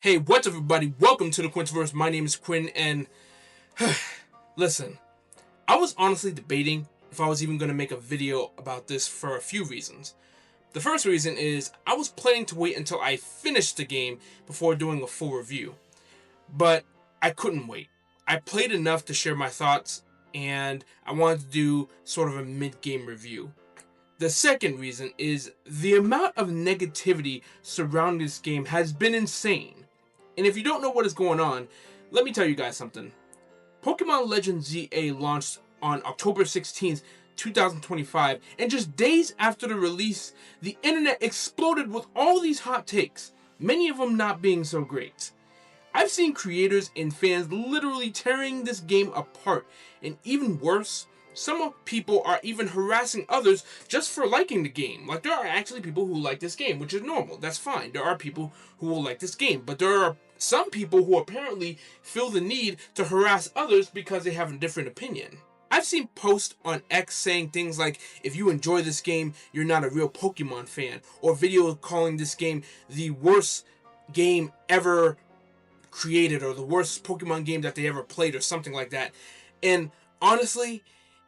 Hey, what's up, everybody? Welcome to the Quintiverse. My name is Quinn, and listen, I was honestly debating if I was even going to make a video about this for a few reasons. The first reason is I was planning to wait until I finished the game before doing a full review, but I couldn't wait. I played enough to share my thoughts, and I wanted to do sort of a mid-game review. The second reason is the amount of negativity surrounding this game has been insane. And if you don't know what is going on, let me tell you guys something. Pokémon Legends Z-A launched on October 16th, 2025, and just days after the release, the internet exploded with all these hot takes, many of them not being so great. I've seen creators and fans literally tearing this game apart, and even worse, some people are even harassing others just for liking the game. Like, there are actually people who like this game, which is normal. That's fine. There are people who will like this game, but there are some people who apparently feel the need to harass others because they have a different opinion. I've seen posts on X saying things like, if you enjoy this game, you're not a real Pokemon fan, or videos calling this game the worst game ever created, or the worst Pokemon game that they ever played, or something like that. And honestly,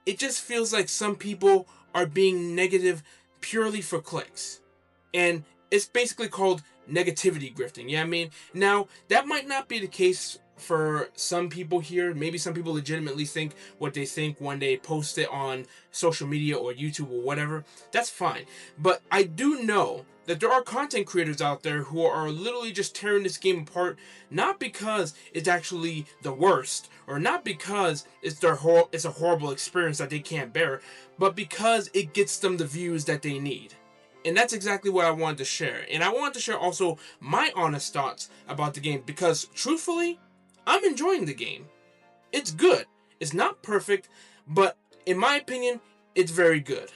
it just feels like some people are being negative purely for clicks. And it's basically called negativity grifting, you know what I mean? Now, that might not be the case for some people here. Maybe some people legitimately think what they think when they post it on social media or YouTube or whatever. That's fine. But I do know that there are content creators out there who are literally just tearing this game apart, not because it's actually the worst, or not because it's a horrible experience that they can't bear, but because it gets them the views that they need. And that's exactly what I wanted to share. And I wanted to share also my honest thoughts about the game, because truthfully, I'm enjoying the game. It's good. It's not perfect, but in my opinion, it's very good.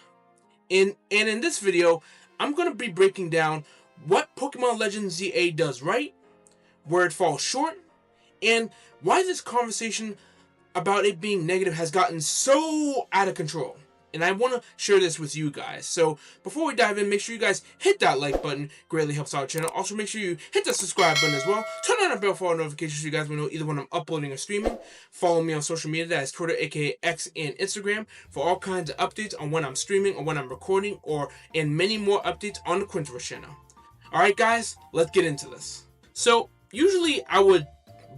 And in this video, I'm going to be breaking down what Pokémon Legends Z-A does right, where it falls short, and why this conversation about it being negative has gotten so out of control. And I want to share this with you guys. So before we dive in, make sure you guys hit that like button. Greatly helps out the channel. Also, make sure you hit the subscribe button as well. Turn on the bell for all notifications so you guys will know either when I'm uploading or streaming. Follow me on social media. That is Twitter, aka X, and Instagram for all kinds of updates on when I'm streaming or when I'm recording, and many more updates on the Quintiverse channel. Alright guys, let's get into this. So usually I would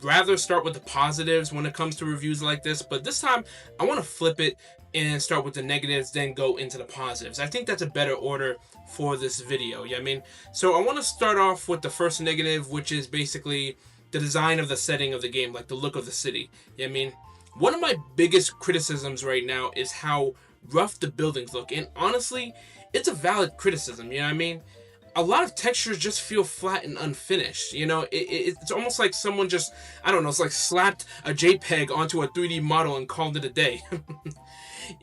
rather start with the positives when it comes to reviews like this, but this time I want to flip it and start with the negatives, then go into the positives. I think that's a better order for this video, you know what I mean? So I want to start off with the first negative, which is basically the design of the setting of the game, like the look of the city, you know what I mean? One of my biggest criticisms right now is how rough the buildings look, and honestly, it's a valid criticism, you know what I mean? A lot of textures just feel flat and unfinished, you know? It's almost like someone just, I don't know, it's like slapped a JPEG onto a 3D model and called it a day.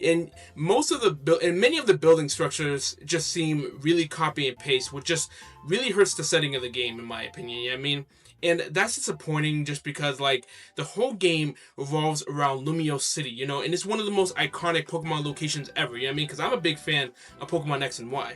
And many of the building structures just seem really copy and paste, which just really hurts the setting of the game, in my opinion, you know what I mean? And that's disappointing just because, like, the whole game revolves around Lumiose City, you know? And it's one of the most iconic Pokemon locations ever, you know what I mean? Because I'm a big fan of Pokemon X and Y.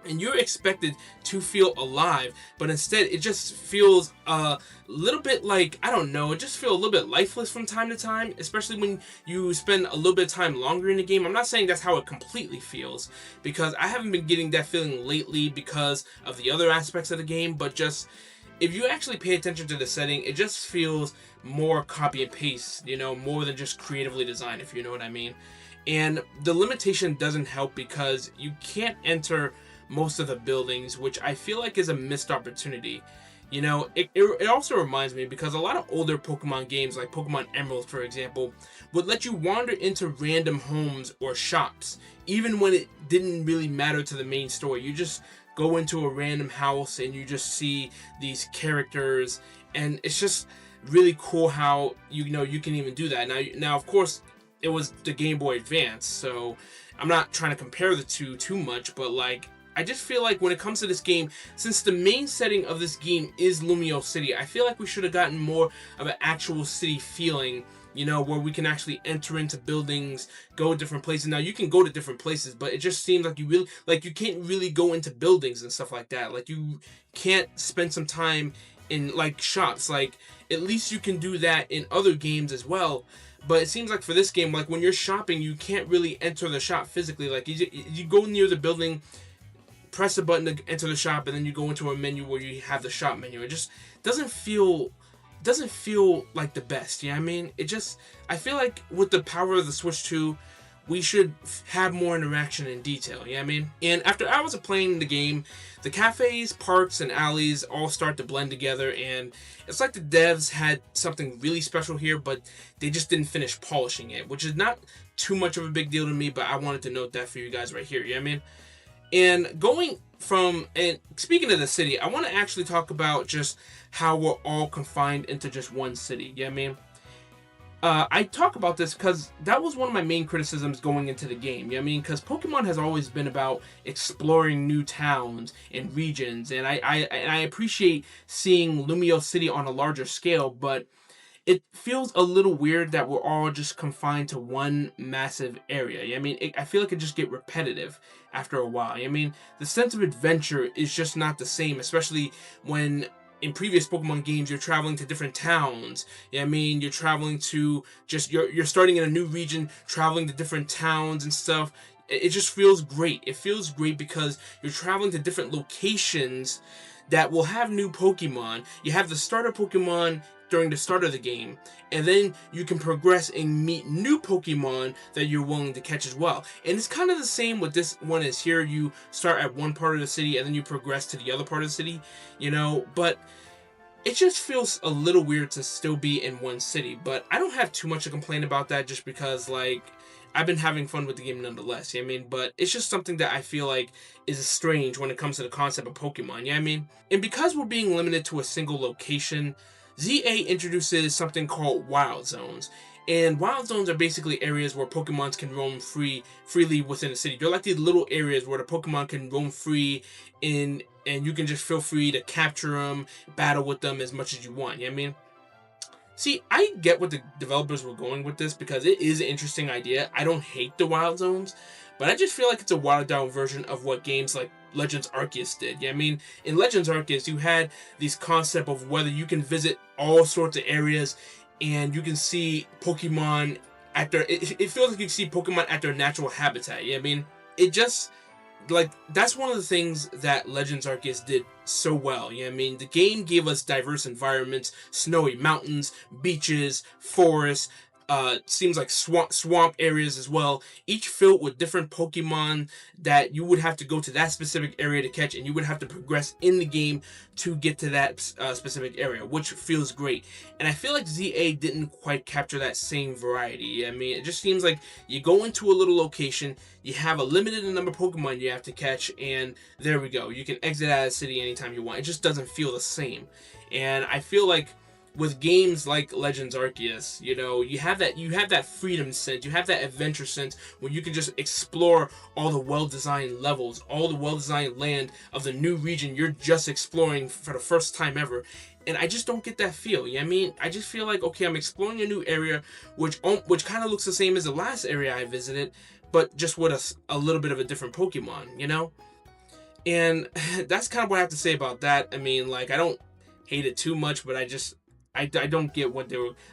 And you're expected to feel alive, but instead it just feels a little bit like, I don't know, it just feels a little bit lifeless from time to time, especially when you spend a little bit of time longer in the game. I'm not saying that's how it completely feels, because I haven't been getting that feeling lately because of the other aspects of the game, but just, if you actually pay attention to the setting, it just feels more copy and paste, you know, more than just creatively designed, if you know what I mean. And the limitation doesn't help because you can't enter most of the buildings, which I feel like is a missed opportunity. You know, it also reminds me, because a lot of older Pokemon games, like Pokemon Emerald, for example, would let you wander into random homes or shops, even when it didn't really matter to the main story. You just go into a random house and you just see these characters, and it's just really cool how, you know, you can even do that. Now, of course, it was the Game Boy Advance, so I'm not trying to compare the two too much, but like, I just feel like when it comes to this game, since the main setting of this game is Lumiose City, I feel like we should have gotten more of an actual city feeling, you know, where we can actually enter into buildings, go to different places. Now, you can go to different places, but it just seems like you can't really go into buildings and stuff like that. Like, you can't spend some time in like shops. Like at least you can do that in other games as well. But it seems like for this game, like when you're shopping, you can't really enter the shop physically. Like you go near the building, press a button to enter the shop, and then you go into a menu where you have the shop menu. It just doesn't feel like the best. You know what I mean? I feel like with the power of the Switch 2, we should have more interaction and detail, you know what I mean? And after hours of playing the game, the cafes, parks, and alleys all start to blend together, and it's like the devs had something really special here, but they just didn't finish polishing it, which is not too much of a big deal to me, but I wanted to note that for you guys right here, you know what I mean? And speaking of the city, I want to actually talk about just how we're all confined into just one city, you know what I mean? I talk about this because that was one of my main criticisms going into the game. You know what I mean? Because Pokemon has always been about exploring new towns and regions, and I appreciate seeing Lumiose City on a larger scale, but it feels a little weird that we're all just confined to one massive area. You know what I mean? I feel like it just get repetitive after a while. You know what I mean? The sense of adventure is just not the same, especially when in previous Pokemon games, you're traveling to different towns. You know what I mean? You're traveling to you're starting in a new region, traveling to different towns and stuff. It just feels great. It feels great because you're traveling to different locations that will have new Pokemon. You have the starter Pokemon during the start of the game, and then you can progress and meet new Pokemon that you're willing to catch as well. And it's kind of the same with this one as here. You start at one part of the city and then you progress to the other part of the city, you know, but it just feels a little weird to still be in one city. But I don't have too much to complain about that, just because like I've been having fun with the game nonetheless, you know what I mean? But it's just something that I feel like is strange when it comes to the concept of Pokemon, you know what I mean? And because we're being limited to a single location, Z-A introduces something called Wild Zones. And Wild Zones are basically areas where Pokemons can roam freely within a city. They're like these little areas where the Pokemon can roam free and you can just feel free to capture them, battle with them as much as you want, you know what I mean? See, I get what the developers were going with this because it is an interesting idea. I don't hate the Wild Zones, but I just feel like it's a watered down version of what games like Legends Arceus did. Yeah, I mean, in Legends Arceus, you had this concept of whether you can visit all sorts of areas and you can see Pokemon at their... It feels like you can see Pokemon at their natural habitat. Yeah, I mean, it just... Like, that's one of the things that Legends Arceus did so well. You know what I mean? The game gave us diverse environments, snowy mountains, beaches, forests, seems like swamp areas as well, each filled with different Pokemon that you would have to go to that specific area to catch, and you would have to progress in the game to get to that specific area, which feels great. And I feel like Z-A didn't quite capture that same variety. I mean, it just seems like you go into a little location, you have a limited number of Pokemon you have to catch, and there we go. You can exit out of the city anytime you want. It just doesn't feel the same. And I feel like with games like Legends Arceus, you know, you have that freedom sense, you have that adventure sense where you can just explore all the well-designed levels, all the well-designed land of the new region you're just exploring for the first time ever. And I just don't get that feel, you know what I mean? I just feel like, okay, I'm exploring a new area which kind of looks the same as the last area I visited, but just with a little bit of a different Pokemon, you know? And that's kind of what I have to say about that. I mean, like, I don't hate it too much, but I don't get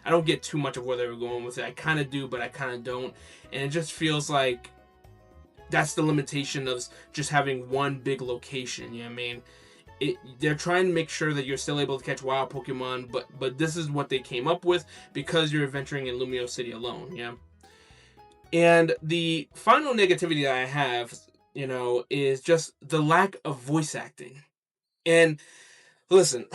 I don't get too much of where they were going with it. I kind of do, but I kind of don't. And it just feels like that's the limitation of just having one big location, you know what I mean? They're trying to make sure that you're still able to catch wild Pokemon, but this is what they came up with because you're adventuring in Lumiose City alone, yeah? And the final negativity that I have, you know, is just the lack of voice acting. And listen,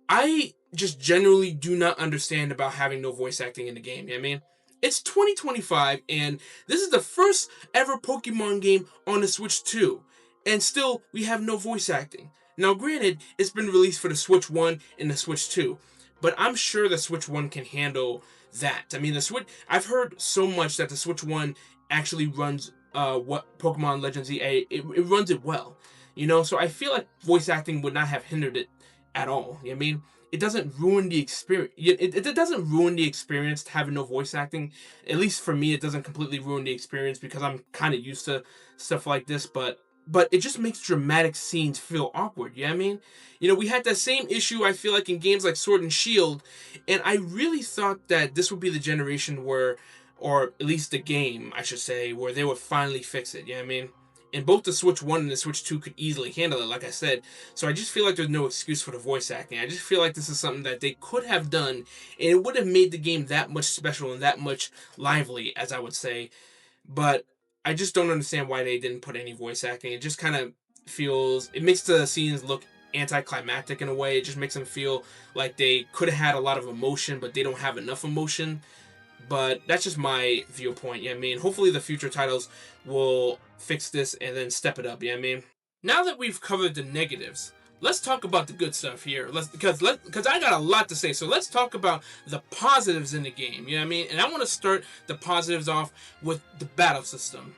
I just generally do not understand about having no voice acting in the game, you know what I mean? It's 2025, and this is the first ever Pokemon game on the Switch 2, and still, we have no voice acting. Now, granted, it's been released for the Switch 1 and the Switch 2, but I'm sure the Switch 1 can handle that. I mean, I've heard so much that the Switch 1 actually runs what Pokemon Legends Z-A, it runs it well, you know? So I feel like voice acting would not have hindered it at all, you know what I mean? It doesn't ruin the experience. It doesn't ruin the experience to having no voice acting. At least for me, it doesn't completely ruin the experience because I'm kind of used to stuff like this. But but it just makes dramatic scenes feel awkward. You know what I mean? You know, we had that same issue, I feel like, in games like Sword and Shield, and I really thought that this would be the generation where, or at least the game, I should say, where they would finally fix it. You know what I mean? And both the Switch 1 and the Switch 2 could easily handle it, like I said. So I just feel like there's no excuse for the voice acting. I just feel like this is something that they could have done, and it would have made the game that much special and that much lively, as I would say. But I just don't understand why they didn't put any voice acting. It just kind of feels, it makes the scenes look anticlimactic in a way. It just makes them feel like they could have had a lot of emotion, but they don't have enough emotion. But that's just my viewpoint. Yeah, I mean, hopefully the future titles will fix this and then step it up. Yeah, I mean, now that we've covered the negatives, let's talk about the good stuff here. Because I got a lot to say. So let's talk about the positives in the game. You know what I mean? And I want to start the positives off with the battle system.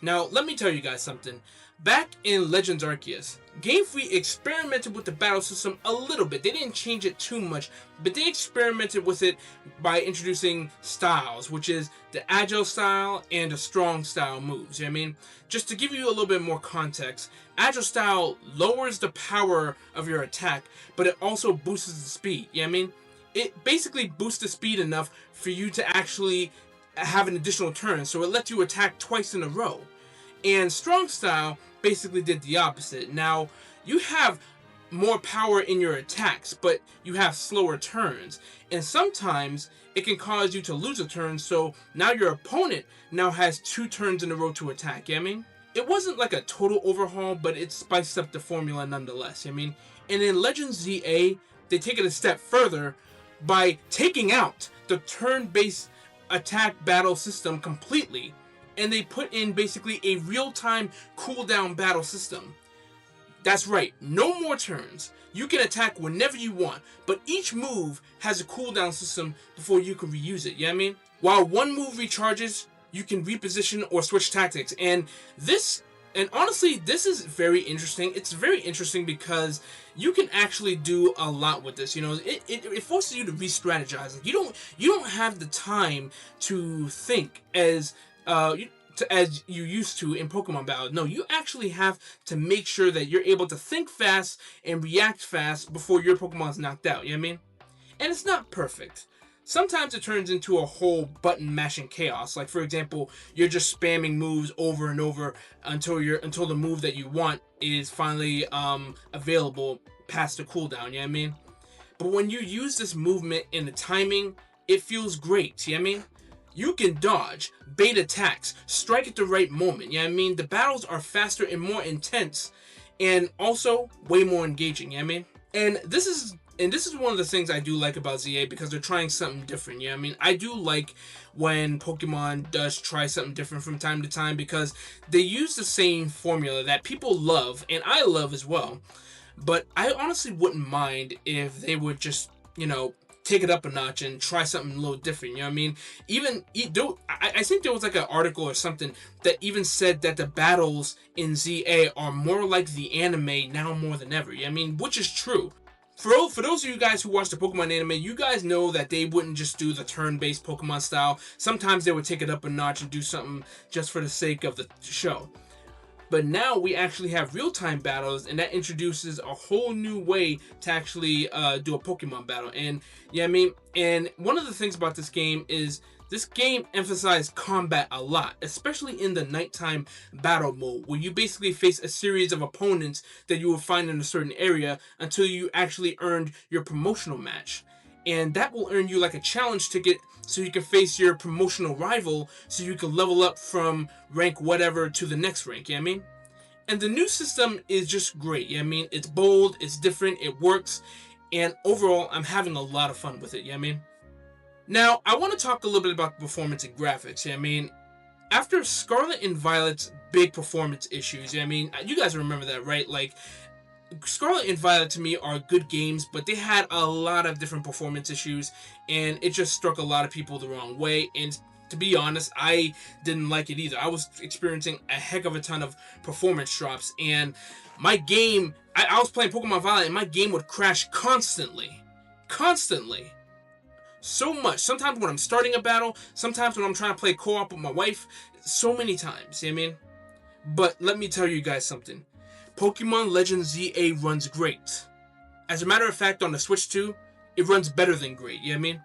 Now, let me tell you guys something. Back in Legends Arceus, Game Freak experimented with the battle system a little bit. They didn't change it too much, but they experimented with it by introducing styles, which is the agile style and the strong style moves. You know what I mean? Just to give you a little bit more context, agile style lowers the power of your attack, but it also boosts the speed. You know what I mean? It basically boosts the speed enough for you to actually have an additional turn, so it lets you attack twice in a row. And strong style basically did the opposite. Now, you have more power in your attacks, but you have slower turns. And sometimes it can cause you to lose a turn, so now your opponent now has 2 turns in a row to attack. You know what I mean? It wasn't like a total overhaul, but it spiced up the formula nonetheless. You know what I mean? And in Legends Z-A, they take it a step further by taking out the turn-based attack battle system completely, and they put in basically a real-time cooldown battle system. That's right, no more turns. You can attack whenever you want, but each move has a cooldown system before you can reuse it. You know what I mean? While one move recharges, you can reposition or switch tactics. And honestly, this is very interesting. It's very interesting because you can actually do a lot with this. You know, it forces you to re-strategize. Like, you don't have the time to think as you used to in Pokemon Battle. No, you actually have to make sure that you're able to think fast and react fast before your Pokemon's knocked out. You know what I mean? And it's not perfect. Sometimes it turns into a whole button mashing chaos. Like, for example, you're just spamming moves over and over until the move that you want is finally available past the cooldown. You know what I mean? But when you use this movement and the timing, it feels great. You know what I mean? You can dodge, bait attacks, strike at the right moment. You know what I mean? The battles are faster and more intense, and also way more engaging. You know what I mean? And this is one of the things I do like about ZA, because they're trying something different. You know what I mean? I do like when Pokemon does try something different from time to time, because they use the same formula that people love, and I love as well. But I honestly wouldn't mind if they would just, you know, take it up a notch and try something a little different. You know what I mean? I think there was like an article or something that even said that the battles in ZA are more like the anime now more than ever. You know what I mean? Which is true. For those of you guys who watch the Pokemon anime, you guys know that they wouldn't just do the turn-based Pokemon style. Sometimes they would take it up a notch and do something just for the sake of the show. But now we actually have real-time battles, and that introduces a whole new way to actually do a Pokemon battle. And yeah, I mean, and one of the things about this game is this game emphasized combat a lot, especially in the nighttime battle mode, where you basically face a series of opponents that you will find in a certain area until you actually earned your promotional match. And that will earn you like a challenge ticket, so you can face your promotional rival, so you can level up from rank whatever to the next rank. You know what I mean? And the new system is just great. You know what I mean? It's bold, it's different, it works, and overall, I'm having a lot of fun with it. You know what I mean? Now, I want to talk a little bit about performance and graphics. You know what I mean? After Scarlet and Violet's big performance issues, you know what I mean? You guys remember that, right? Like, Scarlet and Violet to me are good games, but they had a lot of different performance issues, and it just struck a lot of people the wrong way. And to be honest, I didn't like it either. I was experiencing a heck of a ton of performance drops, and my game, I was playing Pokemon Violet, and my game would crash constantly. Constantly. So much. Sometimes when I'm starting a battle, sometimes when I'm trying to play co-op with my wife, so many times, you know what I mean? But let me tell you guys something. Pokemon Legends Z-A runs great. As a matter of fact, on the Switch 2, it runs better than great, you know what I mean?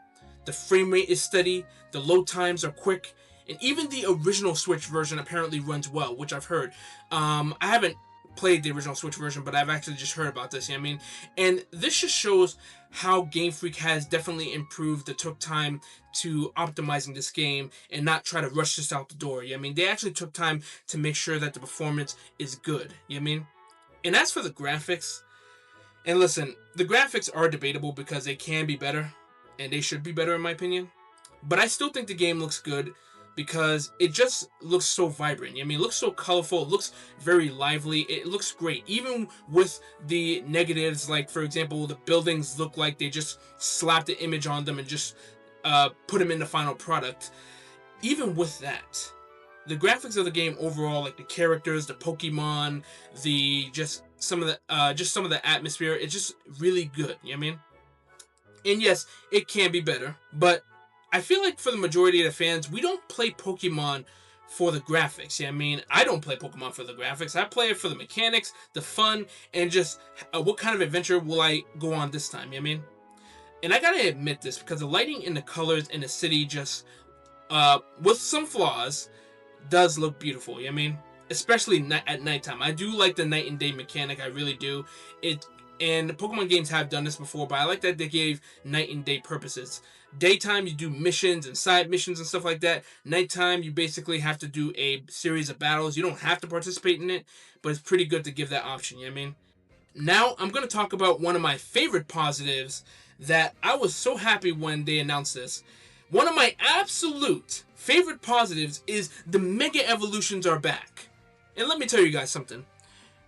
The frame rate is steady, the load times are quick, and even the original Switch version apparently runs well, which I've heard. I haven't played the original Switch version, but I've actually just heard about this, you know what I mean? And this just shows how Game Freak has definitely improved. They took time to optimizing this game and not try to rush this out the door, you know what I mean? They actually took time to make sure that the performance is good, you know what I mean? And as for the graphics, and listen, the graphics are debatable because they can be better, and they should be better in my opinion. But I still think the game looks good because it just looks so vibrant. I mean, it looks so colorful. It looks very lively. It looks great. Even with the negatives, like, for example, the buildings look like they just slapped the image on them and just put them in the final product. Even with that, the graphics of the game overall, like the characters, the Pokemon, just some of the atmosphere, it's just really good. You know what I mean? And yes, it can be better, but I feel like for the majority of the fans, we don't play Pokemon for the graphics. Yeah, I mean, I don't play Pokemon for the graphics. I play it for the mechanics, the fun, and just what kind of adventure will I go on this time. You know what I mean? And I gotta admit this because the lighting and the colors in the city just, with some flaws, does look beautiful. You know what I mean? Especially at nighttime. I do like the night and day mechanic. I really do. And Pokemon games have done this before, but I like that they gave night and day purposes. Daytime, you do missions and side missions and stuff like that. Nighttime, you basically have to do a series of battles. You don't have to participate in it, but it's pretty good to give that option, you know what I mean? Now, I'm going to talk about one of my favorite positives that I was so happy when they announced this. One of my absolute favorite positives is the Mega Evolutions are back. And let me tell you guys something.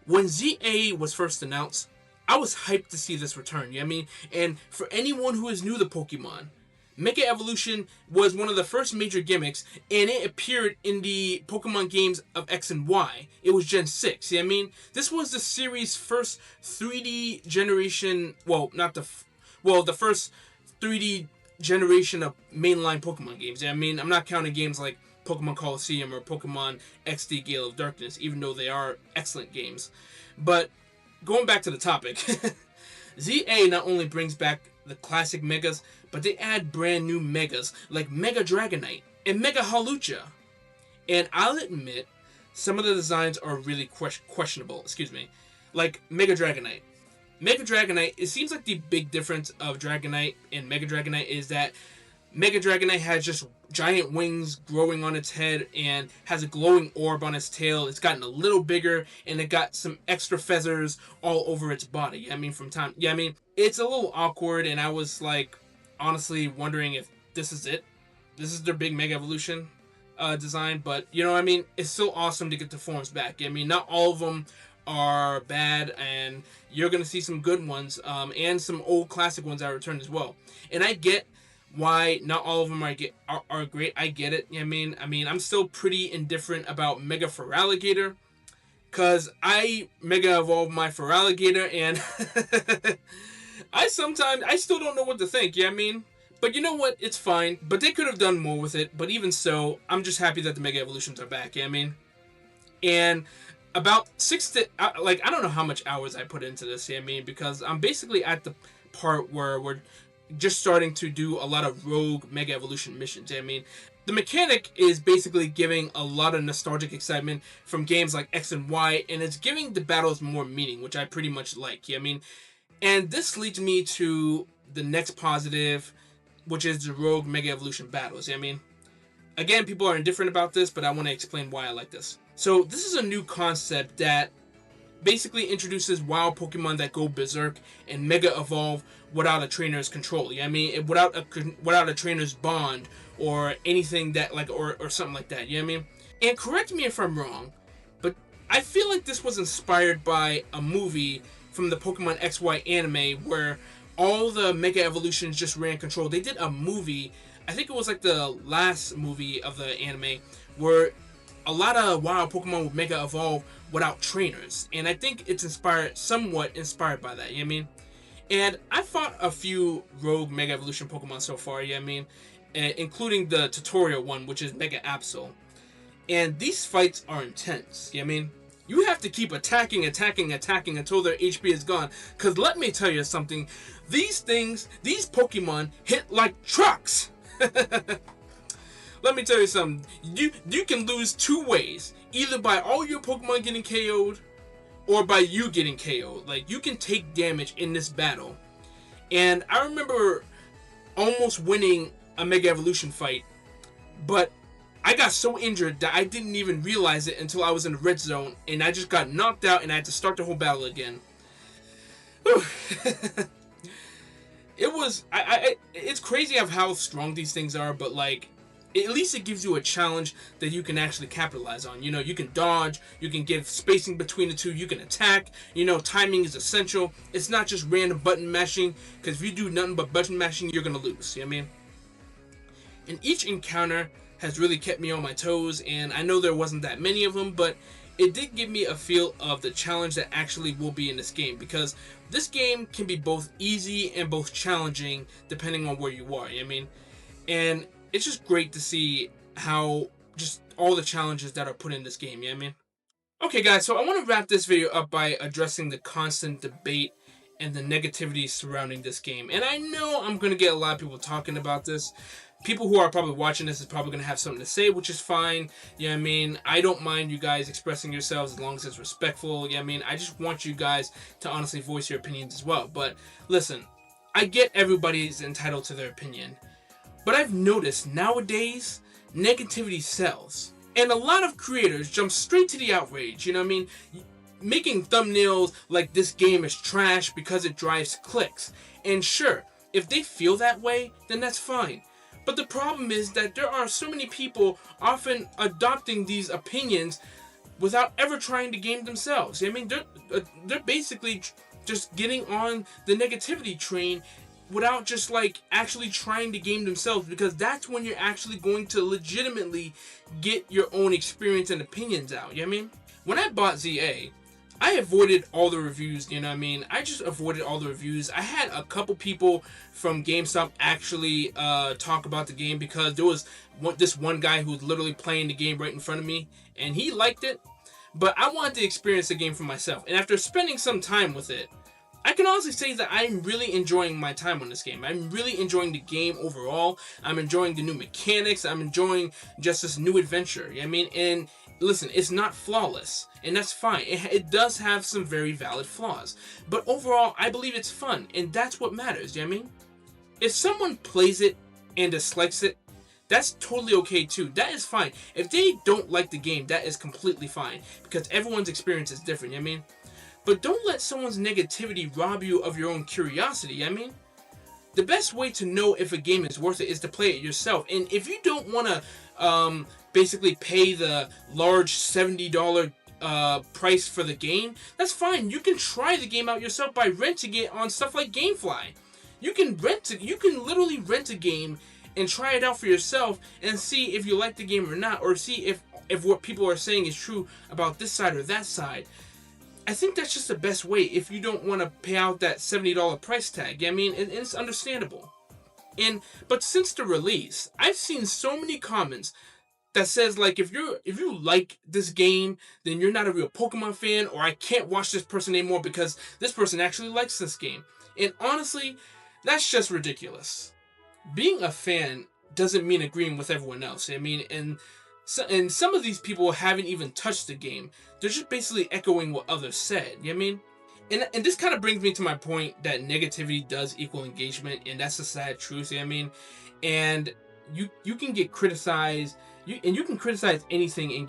When Z-A was first announced, I was hyped to see this return, you know what I mean? And for anyone who is new to Pokemon, Mega Evolution was one of the first major gimmicks, and it appeared in the Pokemon games of X and Y. It was Gen 6, you know what I mean? This was the series' first 3D generation, the first 3D generation of mainline Pokemon games. You know what I mean? I'm not counting games like Pokemon Coliseum or Pokemon XD Gale of Darkness, even though they are excellent games. But going back to the topic, Z-A not only brings back the classic Megas, but they add brand new Megas like Mega Dragonite and Mega Hawlucha. And I'll admit, some of the designs are really questionable. Like Mega Dragonite. Mega Dragonite, it seems like the big difference of Dragonite and Mega Dragonite is that Mega Dragonite has just giant wings growing on its head and has a glowing orb on its tail. It's gotten a little bigger and it got some extra feathers all over its body. I mean, it's a little awkward, and I was like, honestly wondering if this is it. This is their big Mega Evolution design, but you know what I mean? It's still awesome to get the forms back. I mean, not all of them are bad, and you're going to see some good ones and some old classic ones that return as well. And I get why not all of them are great. I get it. I mean, I'm still pretty indifferent about Mega Feraligatr, because I Mega Evolved my Feraligatr, and I still don't know what to think, you know what I mean? But you know what? It's fine. But they could have done more with it. But even so, I'm just happy that the Mega Evolutions are back, you know what I mean? And about I don't know how much hours I put into this, you know what I mean? Because I'm basically at the part where we're just starting to do a lot of rogue Mega Evolution missions. I mean, the mechanic is basically giving a lot of nostalgic excitement from games like X and Y, and it's giving the battles more meaning, which I pretty much like. I mean, and this leads me to the next positive, which is the rogue Mega Evolution battles. I mean, again, people are indifferent about this, but I want to explain why I like this. So this is a new concept that basically introduces wild Pokemon that go berserk and Mega Evolve without a trainer's control. I mean, without a trainer's bond or anything that or something like that. You know what I mean? And correct me if I'm wrong, but I feel like this was inspired by a movie from the Pokemon XY anime where all the Mega Evolutions just ran control. They did a movie, I think it was like the last movie of the anime, where a lot of wild Pokemon would Mega Evolve without trainers. And I think it's somewhat inspired by that, you know what I mean? And I fought a few rogue Mega Evolution Pokemon so far, you know what I mean? Including the tutorial one, which is Mega Absol. And these fights are intense. You know what I mean? You have to keep attacking until their HP is gone. Because let me tell you something. These Pokemon hit like trucks. Let me tell you something. You can lose two ways. Either by all your Pokemon getting KO'd, or by you getting KO'd. Like, you can take damage in this battle. And I remember almost winning a Mega Evolution fight, but I got so injured that I didn't even realize it until I was in the red zone, and I just got knocked out, and I had to start the whole battle again. It's crazy of how strong these things are, but like, at least it gives you a challenge that you can actually capitalize on. You know, you can dodge, you can give spacing between the two, you can attack. You know, timing is essential. It's not just random button mashing, because if you do nothing but button mashing, you're gonna lose. You know what I mean? And each encounter has really kept me on my toes, and I know there wasn't that many of them, but it did give me a feel of the challenge that actually will be in this game, because this game can be both easy and both challenging depending on where you are. You know what I mean? And it's just great to see how just all the challenges that are put in this game, you know what I mean? Okay guys, so I want to wrap this video up by addressing the constant debate and the negativity surrounding this game. And I know I'm going to get a lot of people talking about this. People who are probably watching this is probably going to have something to say, which is fine. You know what I mean? I don't mind you guys expressing yourselves as long as it's respectful. You know what I mean? I just want you guys to honestly voice your opinions as well. But listen, I get everybody's entitled to their opinion. But I've noticed nowadays, negativity sells. And a lot of creators jump straight to the outrage, you know what I mean? Making thumbnails like this game is trash because it drives clicks. And sure, if they feel that way, then that's fine. But the problem is that there are so many people often adopting these opinions without ever trying the game themselves. I mean, they're basically just getting on the negativity train without just like actually trying the game themselves, because that's when you're actually going to legitimately get your own experience and opinions out. You know what I mean? When I bought Z-A, I avoided all the reviews, you know what I mean? I just avoided all the reviews. I had a couple people from GameStop actually talk about the game, because there was this one guy who was literally playing the game right in front of me, and he liked it, but I wanted to experience the game for myself. And after spending some time with it, I can honestly say that I'm really enjoying my time on this game. I'm really enjoying the game overall. I'm enjoying the new mechanics. I'm enjoying just this new adventure. You know what I mean? And listen, it's not flawless, and that's fine. It does have some very valid flaws. But overall, I believe it's fun, and that's what matters. You know what I mean? If someone plays it and dislikes it, that's totally okay too. That is fine. If they don't like the game, that is completely fine, because everyone's experience is different. You know what I mean? But don't let someone's negativity rob you of your own curiosity. You know what I mean? The best way to know if a game is worth it is to play it yourself. And if you don't want to basically pay the large $70 price for the game, that's fine. You can try the game out yourself by renting it on stuff like GameFly. You can literally rent a game and try it out for yourself and see if you like the game or not, or see if what people are saying is true about this side or that side. I think that's just the best way if you don't want to pay out that $70 price tag. You know what I mean? And it's understandable. But since the release, I've seen so many comments that says like, if you like this game, then you're not a real Pokemon fan, or I can't watch this person anymore because this person actually likes this game. And honestly, that's just ridiculous. Being a fan doesn't mean agreeing with everyone else. I mean, and some of these people haven't even touched the game. They're just basically echoing what others said. You know what I mean? And this kind of brings me to my point that negativity does equal engagement, and that's the sad truth. You know what I mean? And you can get criticized. You can criticize anything and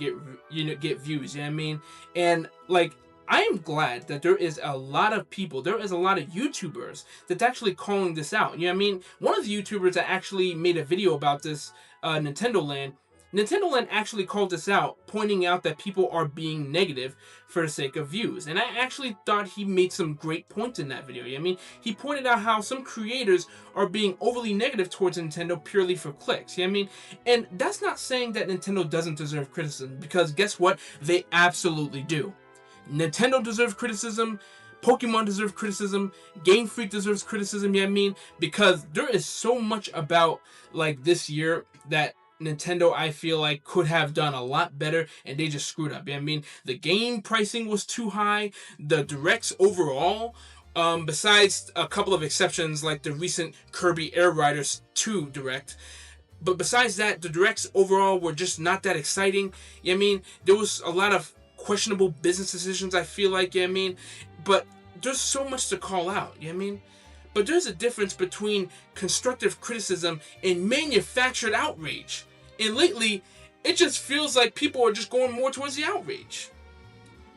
get views. You know what I mean? And like, I am glad that there is a lot of people, there is a lot of YouTubers that's actually calling this out. You know what I mean? One of the YouTubers that actually made a video about this, Nintendo Land actually called this out, pointing out that people are being negative for the sake of views. And I actually thought he made some great points in that video. You know what I mean? He pointed out how some creators are being overly negative towards Nintendo purely for clicks. You know what I mean? And that's not saying that Nintendo doesn't deserve criticism, because guess what? They absolutely do. Nintendo deserves criticism, Pokemon deserves criticism, Game Freak deserves criticism, you know what I mean? Because there is so much about like this year that Nintendo, I feel like, could have done a lot better, and they just screwed up. I mean, the game pricing was too high. The directs overall, besides a couple of exceptions like the recent Kirby Air Riders 2 direct, but besides that, the directs overall were just not that exciting. I mean, there was a lot of questionable business decisions, I feel like. I mean, but there's so much to call out. I mean, but there's a difference between constructive criticism and manufactured outrage. And lately, it just feels like people are just going more towards the outrage.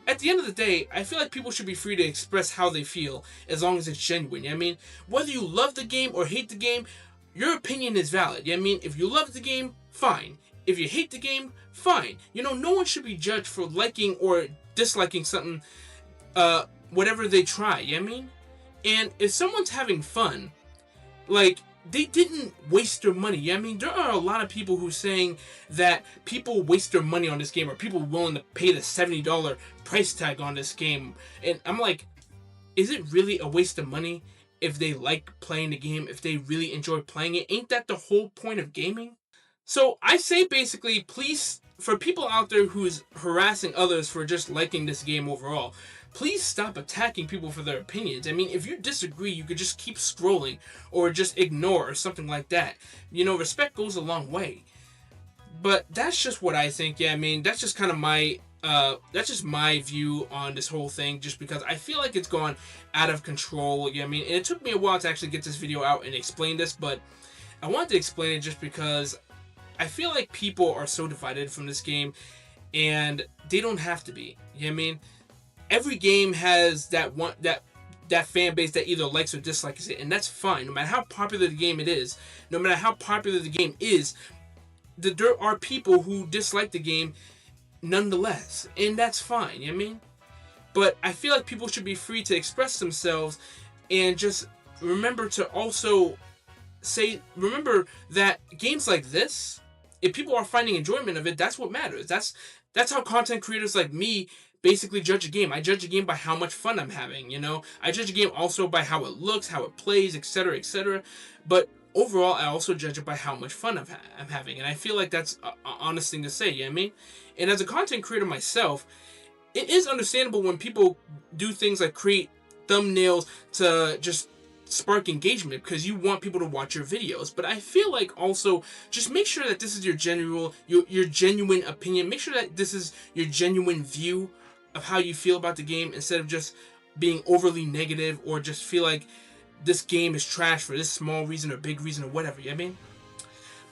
At the end of the day, I feel like people should be free to express how they feel as long as it's genuine. I mean, whether you love the game or hate the game, your opinion is valid. I mean, if you love the game, fine. If you hate the game, fine. You know, no one should be judged for liking or disliking something, whatever they try. I mean? And if someone's having fun, like, they didn't waste their money. I mean, there are a lot of people who are saying that people waste their money on this game, or people willing to pay the $70 price tag on this game. And I'm like, is it really a waste of money if they like playing the game, if they really enjoy playing it? Ain't that the whole point of gaming? So I say basically, please, for people out there who's harassing others for just liking this game overall, please stop attacking people for their opinions. I mean, if you disagree, you could just keep scrolling or just ignore or something like that. You know, respect goes a long way. But that's just what I think. Yeah, I mean, that's just kind of my view on this whole thing, just because I feel like it's gone out of control. Yeah, I mean, and it took me a while to actually get this video out and explain this, but I wanted to explain it just because I feel like people are so divided from this game, and they don't have to be. You know what I mean? Every game has that fan base that either likes or dislikes it, and that's fine. No matter how popular the game is, there are people who dislike the game nonetheless, and that's fine. You know what I mean? But I feel like people should be free to express themselves, and just remember to also remember that games like this, if people are finding enjoyment of it, that's what matters. That's how content creators like me basically judge a game. I judge a game by how much fun I'm having, you know? I judge a game also by how it looks, how it plays, etc., etc. But overall, I also judge it by how much fun I'm having. And I feel like that's an honest thing to say, you know what I mean? And as a content creator myself, it is understandable when people do things like create thumbnails to just spark engagement because you want people to watch your videos. But I feel like also just make sure that this is your genuine opinion. Make sure that this is your genuine view of how you feel about the game, instead of just being overly negative or just feel like this game is trash for this small reason or big reason or whatever. You know what I mean?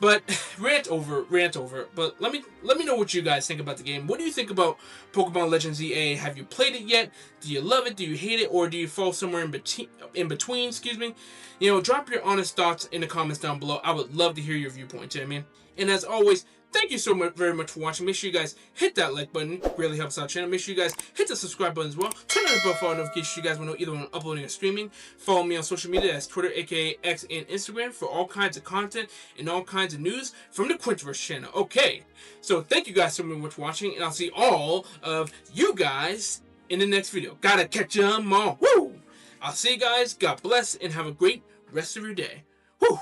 But rant over. But let me know what you guys think about the game. What do you think about Pokémon Legends Z-A? Have you played it yet? Do you love it? Do you hate it? Or do you fall somewhere in between? Excuse me. You know, drop your honest thoughts in the comments down below. I would love to hear your viewpoint. You know what I mean? And as always, thank you so very much for watching. Make sure you guys hit that like button. It really helps out the channel. Make sure you guys hit the subscribe button as well. Turn on the bell for all notifications so you guys will know either when I'm uploading or streaming. Follow me on social media. That's Twitter, aka X, and Instagram for all kinds of content and all kinds of news from the Quintiverse channel. Okay, so thank you guys so much for watching, and I'll see all of you guys in the next video. Gotta catch 'em all. Woo! I'll see you guys. God bless, and have a great rest of your day. Woo!